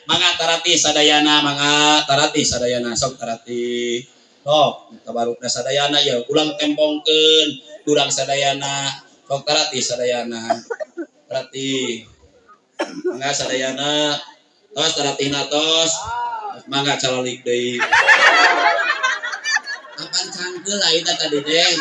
Mangga tarati sadayana, mangga tarati sadayana, sok tarati. Sok tabarukna sadayana ya ulang tempongkeun urang sadayana, sok tarati sadayana. Tarati. Mangga sadayana. Tos taratina tos. Mangga calalik deui. Kapan cangkeul lah eta tadi teh.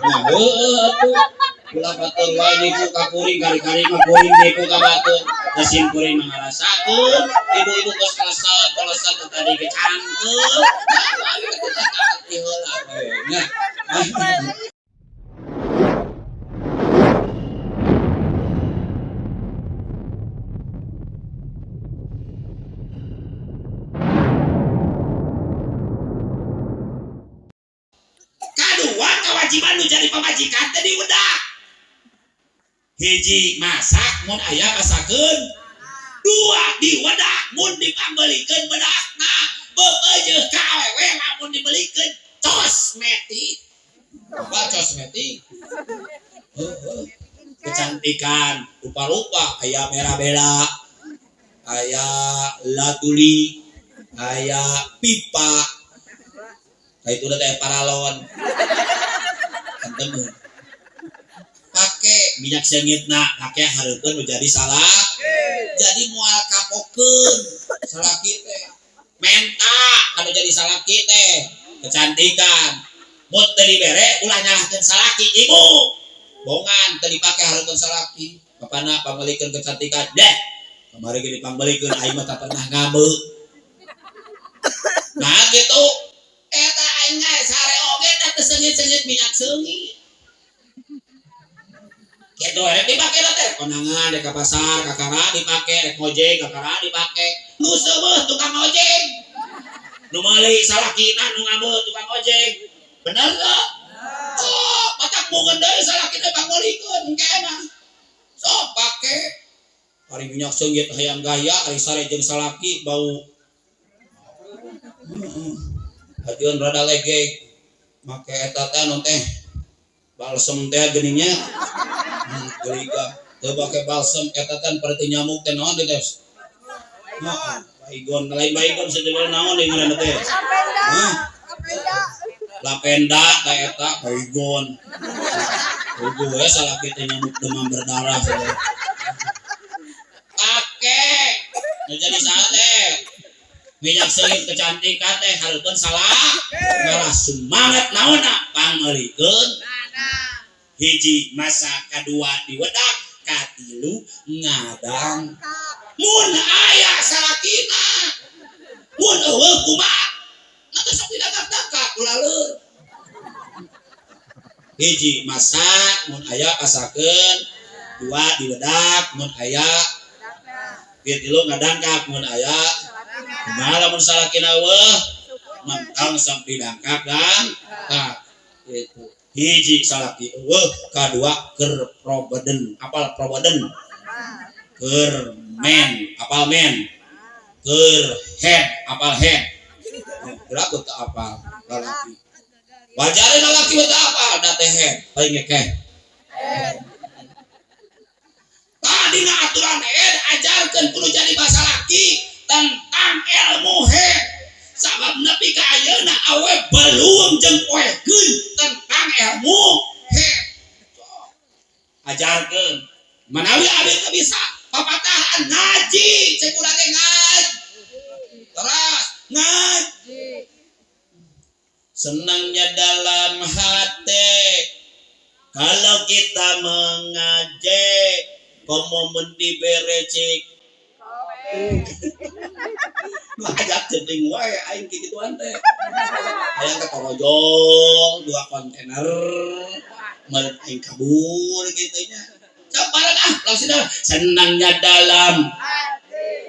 Nah, kula batur wae niku kakuring kari-kari kakuring niku ka batur. Mesin kuring mangarasakeun, ibu-ibu geus kaleset tadi kecangkeul. Hati heula we. Nah. Kadua kewajiban nu jadi pamajikan teh diudak. Hiji masak mun aya masakeun. Dua diwedak mun dipambelikeun bedakna. Beujeuh ka awewe lamun dibelikeun cosmetik. Apa cosmetik? Kecantikan rupa-rupa aya merah bela, aya latuli, aya pipa. Itu udah teh paralon. Antemu. Pake minyak seungitna, pake hareupeun menjadi salak. Jadi moal kapokeun salaki teh. Menta anu jadi salaki teh kecantikan. Mun teu dibere ulah nyalahkeun salaki ibu. Bongan teu dipake hareupeun salaki. Bapana pambelikeun kecantikan. Deh. Kamari ge dipambelikeun aing mah teu pernah ngabeuk. Nah gitu. Eta aing sare oge teh seungit-seungit minyak seungit. Gitu rek dipake teh konangan dek ka pasar kakara dipake rek ngojek kakara dipake. Nu seueuh tukang ojek. Nu meuli salakina nu ngabeuk tukang ojek. Bener teu? Oh, patak mungeun deui salakina pangolikeun engke mah. Sok pake. Ari minyak seungit hayang gaya ari sare jeung salaki bau. Ajeun rada legeg. Make eta teh anu teh balsem teh geuningnya. Geliga teu make balsem eta teh perti nyamuk teh naon teh? Nah, baygon lain baygon sejeul naon deui ngaranna teh? Lapenda teh eta baygon. Ugu we salaki teh nyamuk demam berdarah. Pake nu jadi sate. Minyak seungit kecantikan teh hareupeun salak. Ngalah sumanget naonna pangeulikeun. Hiji masak, kadua diwedak, katilu ngadang. Mun aya salakina. Mun eueuh kumaha? Atuh sok didagak-dagak ulaleur. Hiji masak, mun aya pasakeun. Dua diwedak, mun aya. Katilu ngadangkak, mun aya. Kumaha lamun salakina eueuh? Mentang sok didangkak dan itu. Hiji salaki eueuh, kadua keur probeden. Apal probeden? Keur men, apal men? Keur head, apal head? Berapa teu apal lalaki? Wajare lalaki teu apal da teh head, paling ngekeh. Tadina aturan head ajarkeun kudu jadi basa laki tentang ilmu head. Sabab nepi ka ayeuna awe belum jeung poekeun tentang ilmu head. Ajarkeun. Manawi abdi teu bisa papatahan ngaji, cek urang teh ngaji. Terus ngaji. Senangnya dalam hati kalau kita mengaji, komo dibere cek. Ngajak jeding wae aing kigituan teh. Hayang ka Korojong 2 kontainer. Meureun aing kabur kitu nya. Sabarang langsung dah. Senangnya dalam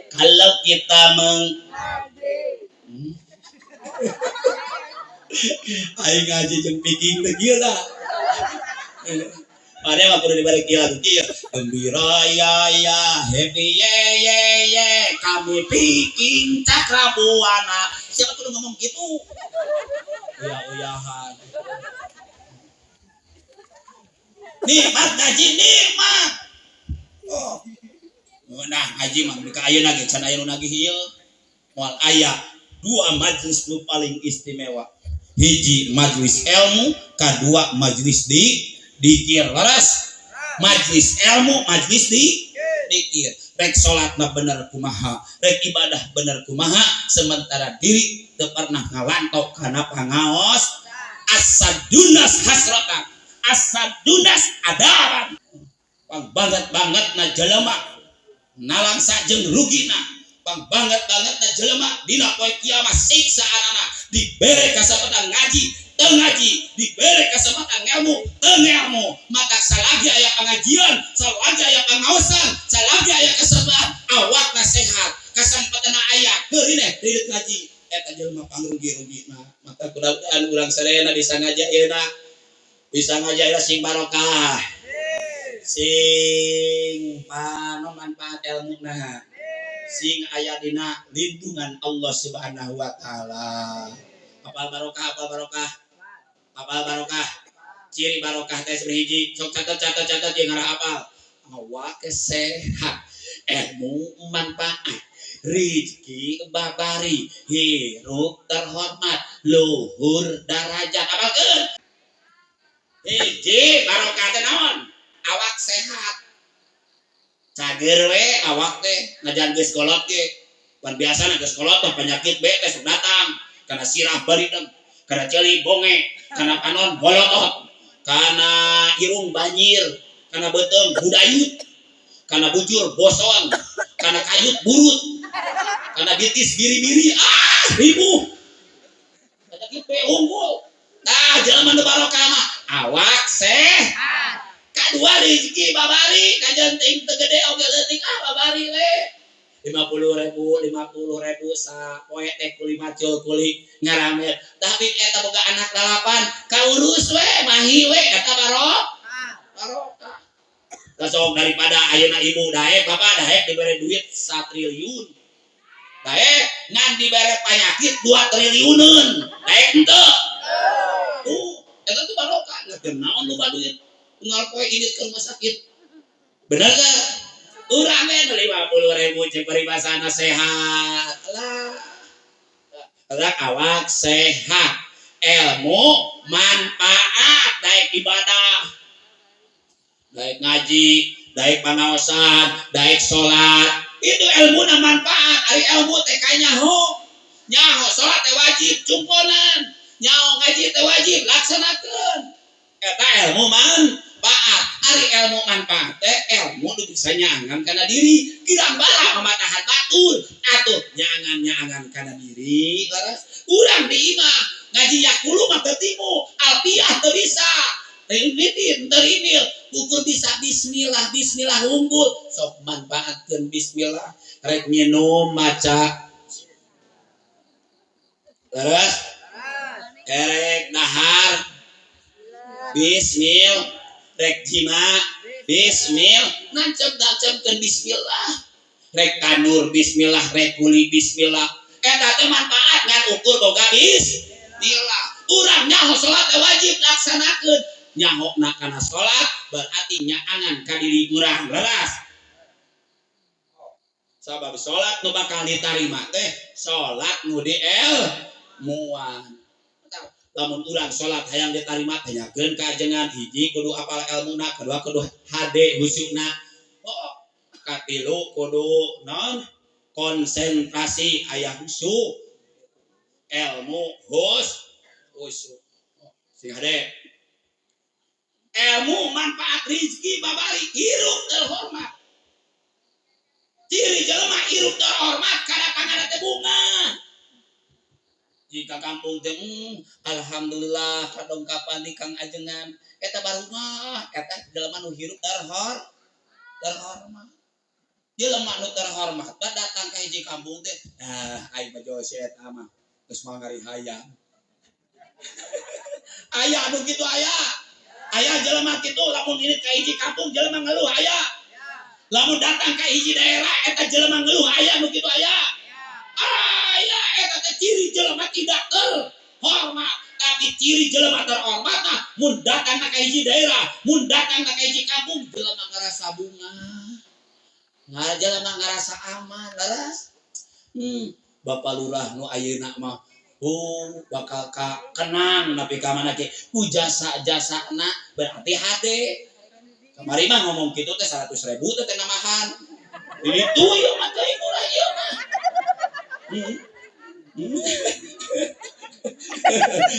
kalau kita mengaji. Aing ngaji jeung piging teh kieu dah. Mane mah kudu dibalik lagu kieu. Gembira ya happy ye kami piging cakrabuana siapa kudu ngomong gitu uyah-uyahan nikmat ngaji nikmat oh nah ngaji mah ka ayeuna ge can aya nu nagih ieu moal aya dua majelis nu paling istimewa hiji majelis ilmu kadua majelis dikir laras majelis ilmu majelis dikir rek salatna bener kumaha rek ibadah bener kumaha sementara diri teu pernah ngalantok kana pangaos asadunas hasratan asadunas adaran pang banget na jelema nalangsa jeung rugina pang banget na jelema dina poe kiamat siksa anana dibere kasempatan ngaji teu ngaji dibere kasempatan ngelmu teu ngelmu maka salagi aya pengajian salagi aya pangaosan salagi aya kesempatan awakna sehat kasempatan aya keurine hidup ngaji eta jelema pangrugi-rugina maka kudahan urang sadayana bisa ngaji ayeuna bisa ngaji ayeuna sing barokah sing pano manfaat ilmuna sing aya dina lindungan Allah Subhanahu wa taala apal barokah ciri barokah teh hiji sok catat jeung ngarah apal awak sehat ilmu manfaat rezeki babari hirup terhormat luhur darajat apalkeun hiji barokah teh naon awak sehat cager we awak teh najan geus kolot ge pan biasana geus kolot teh penyakit be teh sok datang kana sirah barideng kana ceuli bonge kana panon bolotot kana irung banjir kana beuteung budayut kana bujur boson kana kayut burut kana bitis biri-biri ribu penyakit be unggul nah jelema nu barokah mah awak sehat kadua rezeki babari kajenting teu gede oge leutik babari we 50.000 sa poe teh kuli macul kuli ngaramet tapi eta boga anak 8 kaurus we mahi we eta barokah kasok daripada ayeuna ibu daek bapak daek dibere duit 1 triliun daek ngan dibere penyakit 2 triliuneun daek henteu eta tuh barokah naon lu duit tinggal poe ini ke rumah sakit bener gak? Urang we 50.000 cek peribasana sehat lah awak sehat ilmu manfaat daek ibadah daek ngaji daek pangaosan daek salat itu ilmu na manfaat ari ilmu teh kanyaho nyaho salat teh wajib cungkonan nyaho ngaji teh wajib laksanakeun eta ilmu manfaat ari ilmu manfaat teh ilmu nu bisa nyangan kana diri kirang bara mamatahan batur atuh nyangan kana diri laras urang di imah ngaji yakulu mah teu timu alfiah teu bisa teulitin teurinil ukur bisa bismillah unggul sok manfaatkeun bismillah rek nginum maca laras erek dahar bismil rek jima bismil nancep-nancepkeun bismillah rek tanur bismillah rek kuli bismillah eta teh manfaat ngan ukur boga bismillah urang nyaho salat wajib laksanakeun nyahona kana salat berarti nyaangan ka diri urang leras sabab salat nu bakal ditarima teh salat nu dielmuan lamun urang salat hayang ditarima tanyakeun ka ajengan hiji kudu apal ilmuna kedua kudu hade husukna katilu kudu non konsentrasi aya husuk ilmu husuk sing hade ilmu manfaat rezeki babari hirup terhormat ciri jelema hirup terhormat kada teh bunga jika kampung teh alhamdulillah kadongkapan di Kang Ajengan eta barumah eta jelema nu hirup terhormat jelema nu terhormat datang ka hiji kampung teh aing mah jose eta mah geus mangari hayang aya anu kitu aya jelema kitu lamun ini ka hiji kampung jelema ngeluh aya lamun datang ka hiji daerah eta jelema ngeluh aya nu kitu aya eta teh ciri jelema tidak terhormat. Tapi ciri jelema terhormat mun datang ka hiji daerah, mun datang ka hiji kampung jelema ngarasa bunga. Jelema ngarasa aman, laras. Bapak lurah nu ayeuna mah bakal kenang napi ka mana ge ku jasa-jasana berarti hade. Kamari mah ngomong kitu teh 100.000 teh namahan. Itu ya mah teh murah ieu mah.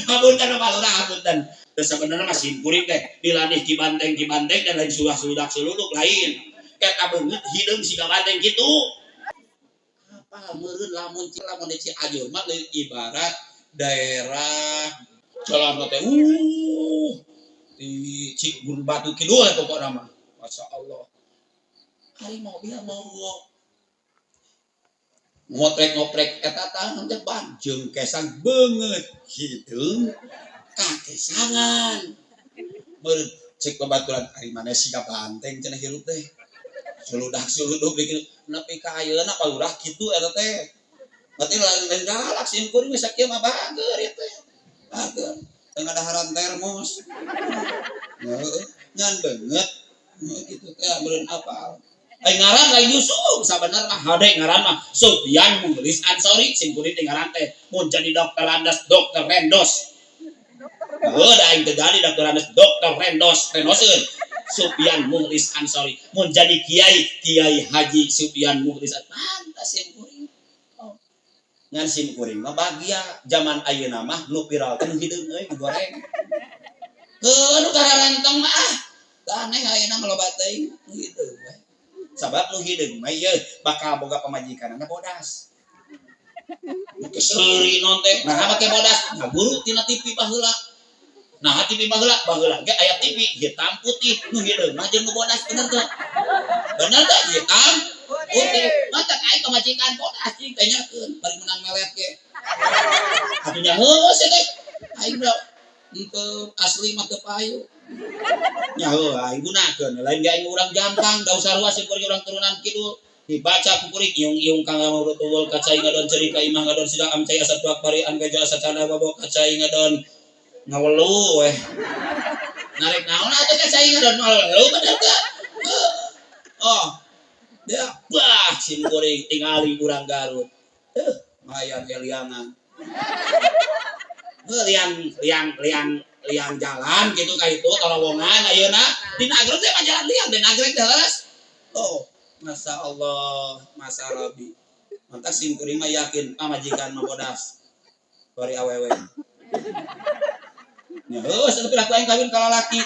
Hapunten Bapak lurah hapunten. Teu sabenerna mah simkuring teh diladih ki banteng dan lain sudah suluduk lain. Eta beungeut hideung siga banteng kitu. Meureun lamun Cianjur mah ibarat daerah jalan teh di Cigun Batu Kidul pokokna mah. Masya Allah. Hari mobil mau ngoprek eta tangan teh banjung kesang beungeut hideung kakesangan. Meureun cek babaturan ari mana siga banteng cenah hirup teh. Suluduk bikin nepi ka ayeuna palurah kitu eta teh. Berarti lain galak sim kuring geus sakieu mah bager ieu teh. Bager. Teu ngadaharan termos. Heuh, ngan beungeut. Kitu teh meureun apal. Ai ngaran lain Yusuf, sabenerna mah hade ngaran mah Sufyan Mukhlis Ansori sim kuring teh ngaran teh mun jadi dokter Andas dokter Rendos. Da aing teh jadi dokter Andas dokter Rendoseun. Sufyan Mukhlis Ansori mun jadi kiai Haji Sufyan Mukhlis pantas sim kuring. Ngan sim kuring mah bahagia zaman ayeuna mah nu viral teh nu hideung euy digoreng. Nu kararantong mah aneh ayeuna mah loba teuing gitu. Sabab nu hideung mah ieu bakal boga pamajikanna bodas. Keseuri non teh nah make bodas ngaguru tina TV baheula. Nah TV baheula ge aya TV hitam putih nu hideung mah jeung nu bodas bener teh. Bener teh hitam putih. Mata aing pamajikan bodas cing teh nyakeun bari menang melet ge. Atunya heus teh aing da untuk asli mah teu payu. Nya heuh aing gunakeun lain ge aing urang jampang da sarua sing kuring urang turunan kidul. Dibaca ku kuring iung-iung kang ngurut tuwul kacai ngadon cerita imah ngadon sidang amcai asa tuak parian gaja asa cana babok kacai ngadon ngawelu weh. Narik naon atuh kacai ngadon ngawelu bener teh. Oh. Ya, bah sim kuring tingali urang Garut. Mayan eliangan. Liang jalan gitu ka itu terowongan ayeuna di nagreg teh jalan liang di nagreg teh leres. Oh, Masya Allah, Masa Rabi. Mantap sim kuring mah yakin pamajikan mah bodas. Bari awewe. Nya heus atuh pilah aing kawin ka lalaki.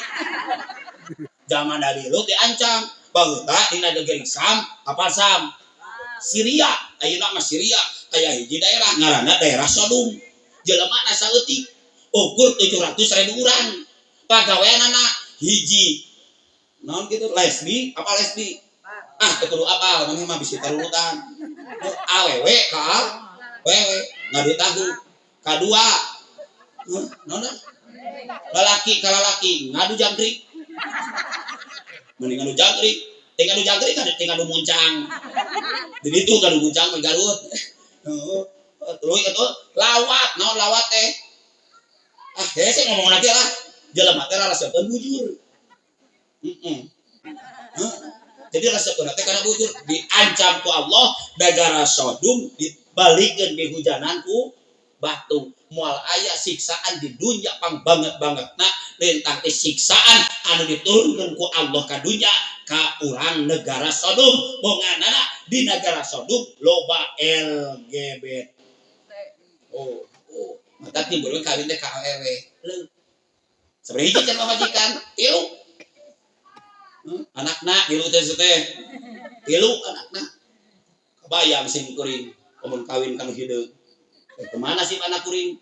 Zaman dari lu diancam baheula dina negeri Sam, apa Sam? Syria, ayeuna mah Syria, aya hiji daerah ngaranna daerah Sodom. Jelemana saeutik ukur 700.000 urang. Pagaweanana hiji naon kitu lesbi, apa lesbi? Teu kudu apal, mah mah bisi tarurutan. Awewe ka wewe ngadu tahu. Kadua naon lalaki ka lalaki ngadu jangkrik. Mending ngadu jangkrik, tinggal jangkrik kan tinggal muncang. Jadi itu kan muncang mah Garut. Terus itu lawat, naon lawat teh? Hese ngomong lagi lah. Jelema teh rasakeun bujur. Jadi rasakeun teh kana bujur diancam ku Allah negara Sodom dibalikeun dihujanan ku batu. Moal aya siksaan di dunya pang banget-banget. Nah, lintang teh siksaan anu diturunkeun ku Allah ka dunya ka urang negara Sodom. Bonganana di negara Sodom loba LGBT. Mata timbul kawin teh ka awewe. Leung. Sabari hiji can pamajikan? 3. Anakna 3 teh. 3 anakna. Kebayang sim kuring mun kawin kanu hideung. Kemana sih anak kuring?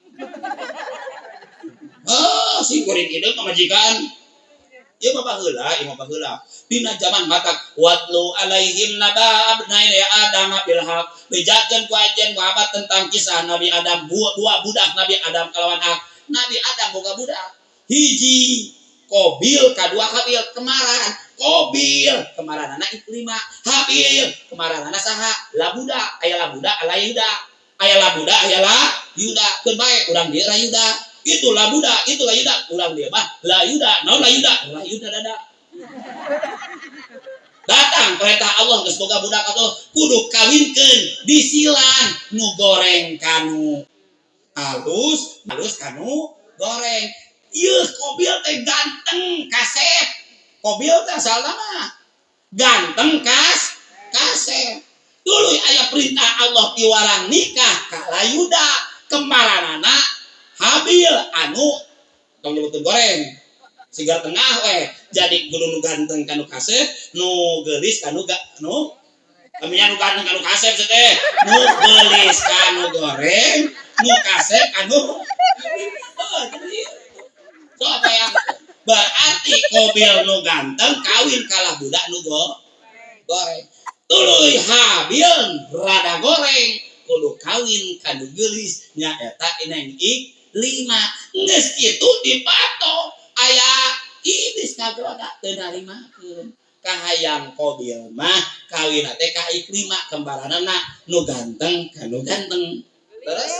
Si kuring hideung pamajikan. Ieu mah baheula, dina zaman matak watlu alaihim naba abnain ya Adam bil haq. Bejakeun ku ajen muhammad tentang kisah Nabi Adam, dua budak Nabi Adam kalawan hak. Nabi Adam boga budak. Hiji Kobil, kadua Habil, kemaran. Kobil kemaranana Iklimah, Habil kemaranana saha? Labuda, aya labuda, alayuda. Ayalah budak ayalah yuda keun bae urang dieu rayuda itulah budak itulah yuda urang dieu mah la yuda naon la yuda dada datang perintah Allah geus boga budak atuh kudu kawinkeun disilan nu goreng kanu halus kanu goreng ieu kobil teh ganteng kasep kobil teh asalna mah ganteng kasep dulu aya perintah Allah tiwarang nikah ka layuda kembaranana Habil anu tong nyebutkeun goreng sigar tengah we jadi kudu nu ganteng kanu kasep nu geulis kanu nu kaminya nu ganteng kanu kasep teh nu geulis kanu goreng nu kasep kanu so apa yang berarti kobil nu ganteng kawin kalah budak nu goreng tuluy Habil rada goreng kudu kawin kanu geulis nyaeta ineng lima geus kitu dipato aya iblis kagoda teu narimakeun kahayang kobil mah kawin teh ka Ikrimah kembaranana nu ganteng kanu ganteng terus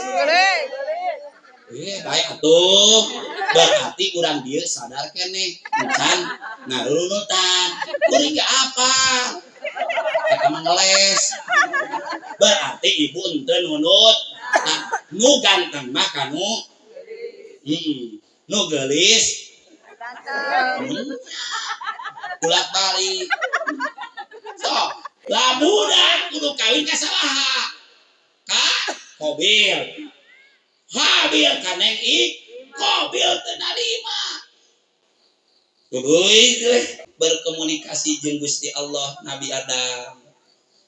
baik atuh berarti urang dieu sadar keneh encan ngarunutan kuring ge apa eta mah ngeles berarti ibu henteu nunut nu ganteng mah kanu nu geulis bulat balik so lah budak kudu kawin ka saha ka kobil Habil kaneng kobil teu narima tuluy berkomunikasi jeung Gusti Allah Nabi Adam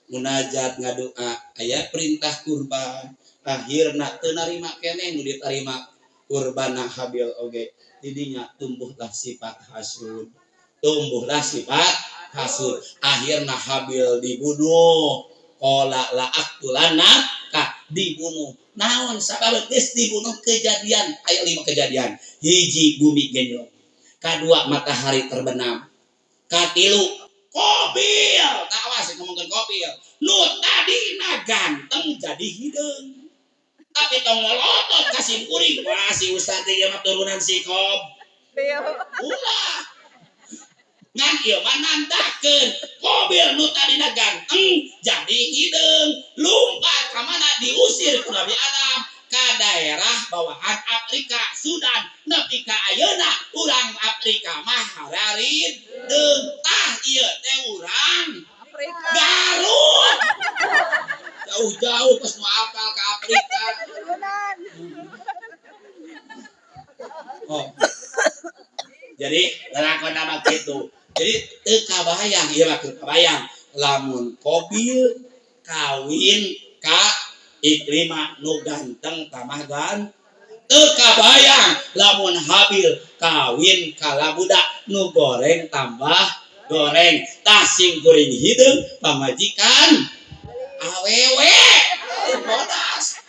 munajat ngadua aya perintah kurban akhirna teu narima keneh nu ditarima kurbanna Habil oge didinya tumbuhlah sifat hasud akhirna Habil dibunuh qala la aqtulana dibunuh naon sabab geus dibunuh kejadian aya 5 kejadian hiji bumi genjlong kadua matahari terbenam katilu kobil awas ngomongkeun kobil nu tadina ganteng jadi hideung tapi tong ngolotot ka sim kuring wah si ustad ieu mah turunan si kobil ulah ngan ieu mah nandakeun kobil nu tadina ganteng jadi hideung lumpat ka mana diusir ku Nabi Adam ka daerah bawahan Afrika Sudan nepi ka ayeuna urang Afrika mah hararideng tah ieu teh urang Afrika Garut jauh-jauh pas mau apal ke Afrika jadi lalakon nama gitu jadi teu kabayang ieu mah teu kabayang lamun kobil kawin ka Ikrimah nu ganteng tamah teu kabayang lamun Habil kawin ka budak nu goreng tambah goreng tah sing kuring hideung pamajikan awewe bodas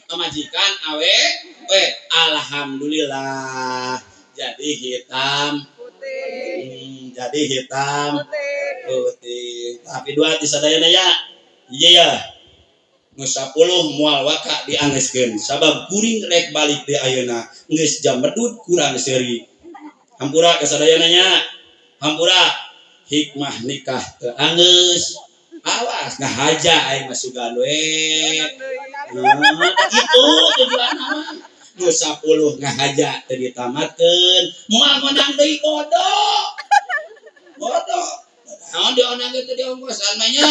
pamajikan awewe alhamdulillah jadi hitam putih tapi dua disadayana ya iya ya nu 10 moal waka dianggeskeun sabab kuring rek balik di ayeuna geus jam medut kurang seuri hampura kasadayana nya hampura hikmah nikah teu anggeus awas ngahaja aing mah sugan we kitu tujuanna mah nu 10 ngahaja teu ditamatkeun moal menang deui bodoh naon dionang itu diongkosan mah nya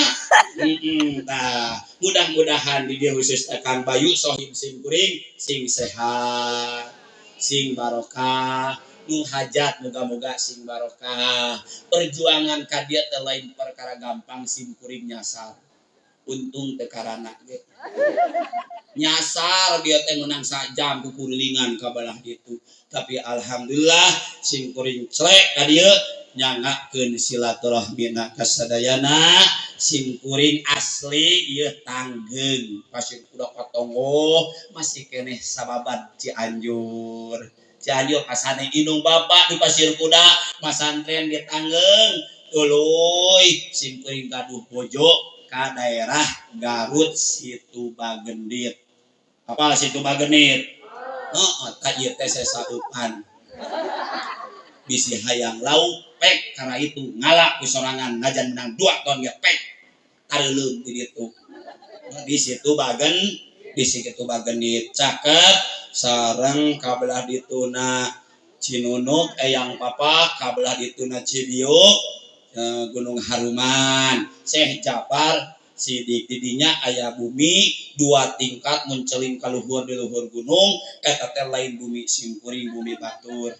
tah mudah-mudahan di dia khusus akan bayu sohib sing kuring sing sehat sing barokah nu hajat moga-moga sing barokah perjuangan ka dieu teh lain perkara gampang sing kuring nyasar untung teu karana ge nyasar dia teh menang sajam kukuringan ka balah ditu tapi alhamdulillah sing kuring celek ka dieu nyangakeun silaturahmina kasadayana sing kuring asli ieu Tangeung pasir kuda Katonggo masih keneh sababan Cianjur kasane indung bapak di pasir kuda masantren di Tangeung tuluy sing kuring gaduh bojo ka daerah Garut Situbagendit. Apa Situbagendit? Heeh, ta ieu teh sesaupan. Bisi hayang lauk pek karena itu ngalak ku sorangan najan menang 2 ton ge pek tareuleum di ditu. Di situ Bagendit caket sareng kabelah dituna Cinunuk Eyang Papa kabelah dituna Cibiuk Gunung Haruman Syekh Jabar sidik didinya aya bumi 2 tingkat munceling ka luhur di luhur gunung eta teh lain bumi simkuring bumi batur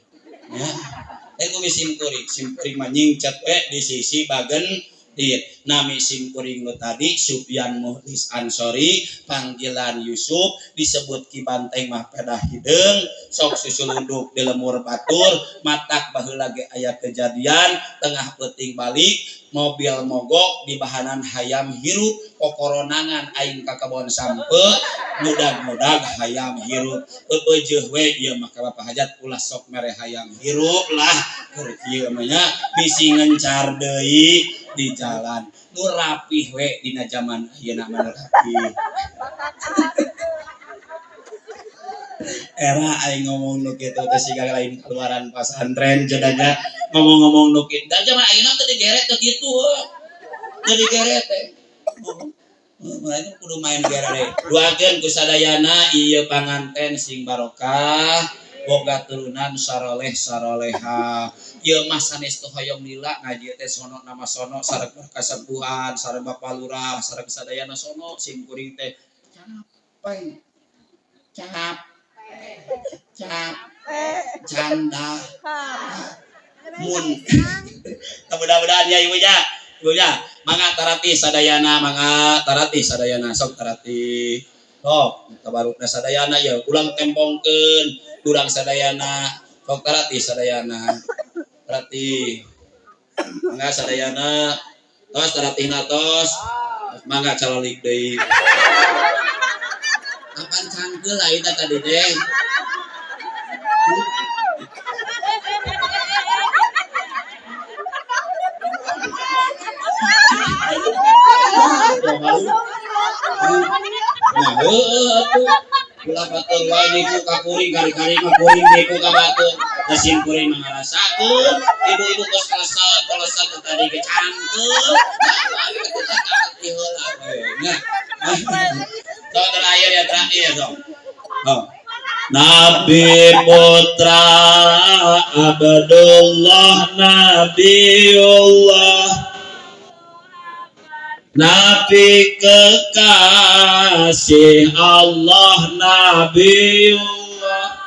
ya bumi simkuring mah nyingcet di sisi Bagendit nami simkuring nu tadi Sufyan Muhlis Ansori panggilan Yusuf disebut Ki Banteng mah pedah hideung sok susulunduk di lemur batur matak baheula ge aya kejadian tengah peuting balik mobil mogok di bahanan hayam hirup kokoronangan aing ka kebon sampe mudag-mudag hayam hirup pepeujeuh we ieu mah ka Bapak Hajat ulah sok mere hayam hirup lah keur kieu mah nya bisi ngencar deui di jalan nu rapih we dina zaman ayeuna mah rapih era aing ngomong nu kitu teh siga lain keluaran pasantren jadanya ngomong-ngomong nu kitu da zaman ayeuna teh digeret teh kitu teh digeret teh mereka kudu main gere duakeun ku sadayana ieu panganten sing barokah boga turunan saroleh saroleha ieu mah sanes teu hoyong lila ngaji teh sono nama sono sareng kasempuhan sareng Bapak Lurah sareng sadayana sono sing kuring teh capek canda mun mudah-mudahan ya ibunya mangga tarati sadayana sok tarati tabarukna sadayana ya ulang tempongkeun urang sadayana sok tarati sadayana tarati mangga sadayana tos taratihna tos mangga calalik deui kapan cangkeul ayeuna tadi teh Kula batur wae niku ka kuring kari-kari mah kuring niku ka batur mesin kuring ngarasakeun ibu-ibu geus kalesan tadi ge cangkeul heula we so terakhir dong Nabi Putra Abdullah Nabiullah Nabi kekasih Allah Nabiullah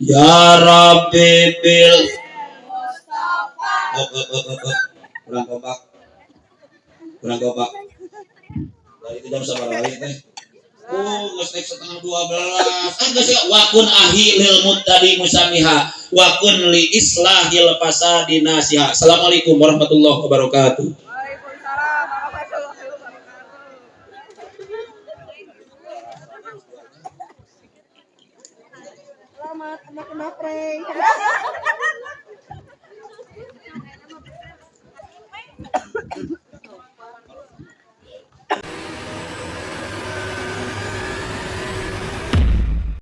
Ya Rabbi bil kurang kompak dari itu jam sabar balik nih geus nek setengah 12 geus wakun ahilil muttadi musamiha wakun li islahil fasadi nasiha. Assalamualaikum warahmatullahi wabarakatuh. Waalaikumsalam warahmatullahi wabarakatuh. Selamat anak-anak